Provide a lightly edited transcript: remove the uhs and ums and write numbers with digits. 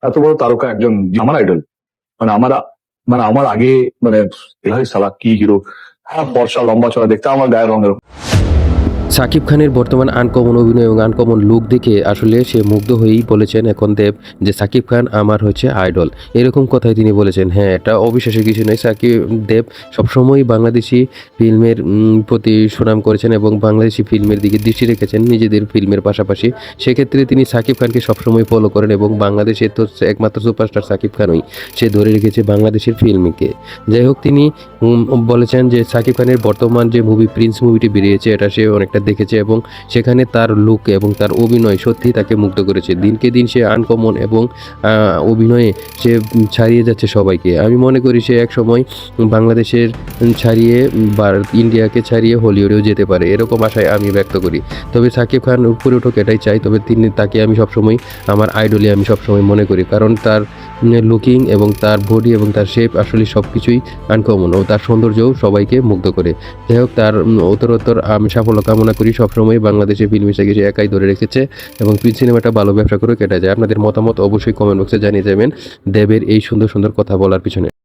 এত বড় তারকা একজন আমার আইডল, মানে আমার আগে মানে এলাই সালা কি হিরো, হ্যাঁ বর্ষা লম্বা চড়া দেখতে আমার গায়ের রঙের। সাকিব খানের বর্তমান আনকমন অভিনয় এবং আনকমন লুক দেখে আসলে সে মুগ্ধ হয়েই বলেছেন এখন দেব যে সাকিব খান আমার হচ্ছে আইডল, এরকম কথাই তিনি বলেছেন। হ্যাঁ, এটা অবিশ্বাসের কিছু নয়। সাকিব দেব সবসময় বাংলাদেশি ফিল্মের প্রতি সুনাম করেছেন এবং বাংলাদেশি ফিল্মের দিকে দৃষ্টি রেখেছেন নিজেদের ফিল্মের পাশাপাশি। সেক্ষেত্রে তিনি সাকিব খানকে সবসময় ফলো করেন এবং বাংলাদেশের তো একমাত্র সুপারস্টার সাকিব খানই, সে ধরে রেখেছে বাংলাদেশের ফিল্মকে। যাই হোক, তিনি বলেছেন যে সাকিব খানের বর্তমান যে মুভি প্রিন্স মুভিটি বেরিয়েছে এটা সে অনেকটা দেখেছে এবং সেখানে তার লুক এবং তার অভিনয় সত্যিই তাকে মুগ্ধ করেছে। দিনকে দিন সে আনকমন এবং অভিনয়ে সে ছাড়িয়ে যাচ্ছে সবাইকে। আমি মনে করি সে এক সময় বাংলাদেশের ছাড়িয়ে বা ইন্ডিয়াকে ছাড়িয়ে হলিউডেও যেতে পারে, এরকম আশায় আমি ব্যক্ত করি। তবে সাকিব খান উপরে উঠুক এটাই চাই, তবে তাকে আমি সবসময় আমার আইডলে আমি সবসময় মনে করি, কারণ তার লুকিং এবং তার বডি এবং তার শেপ আসলে সব কিছুই আনকমন ও তার সৌন্দর্যও সবাইকে মুগ্ধ করে। যাই হোক, তার উত্তরোত্তর আমি সাফল্য কামনা করি। সবসময় বাংলাদেশের ফিল্ম হিসেবে সে একাই ধরে রেখেছে এবং প্রিন্স সিনেমাটা ভালো ব্যবসা করে কেটে যায়। আপনাদের মতামত অবশ্যই কমেন্ট বক্সে জানিয়ে যাবেন দেবের এই সুন্দর সুন্দর কথা বলার পিছনে।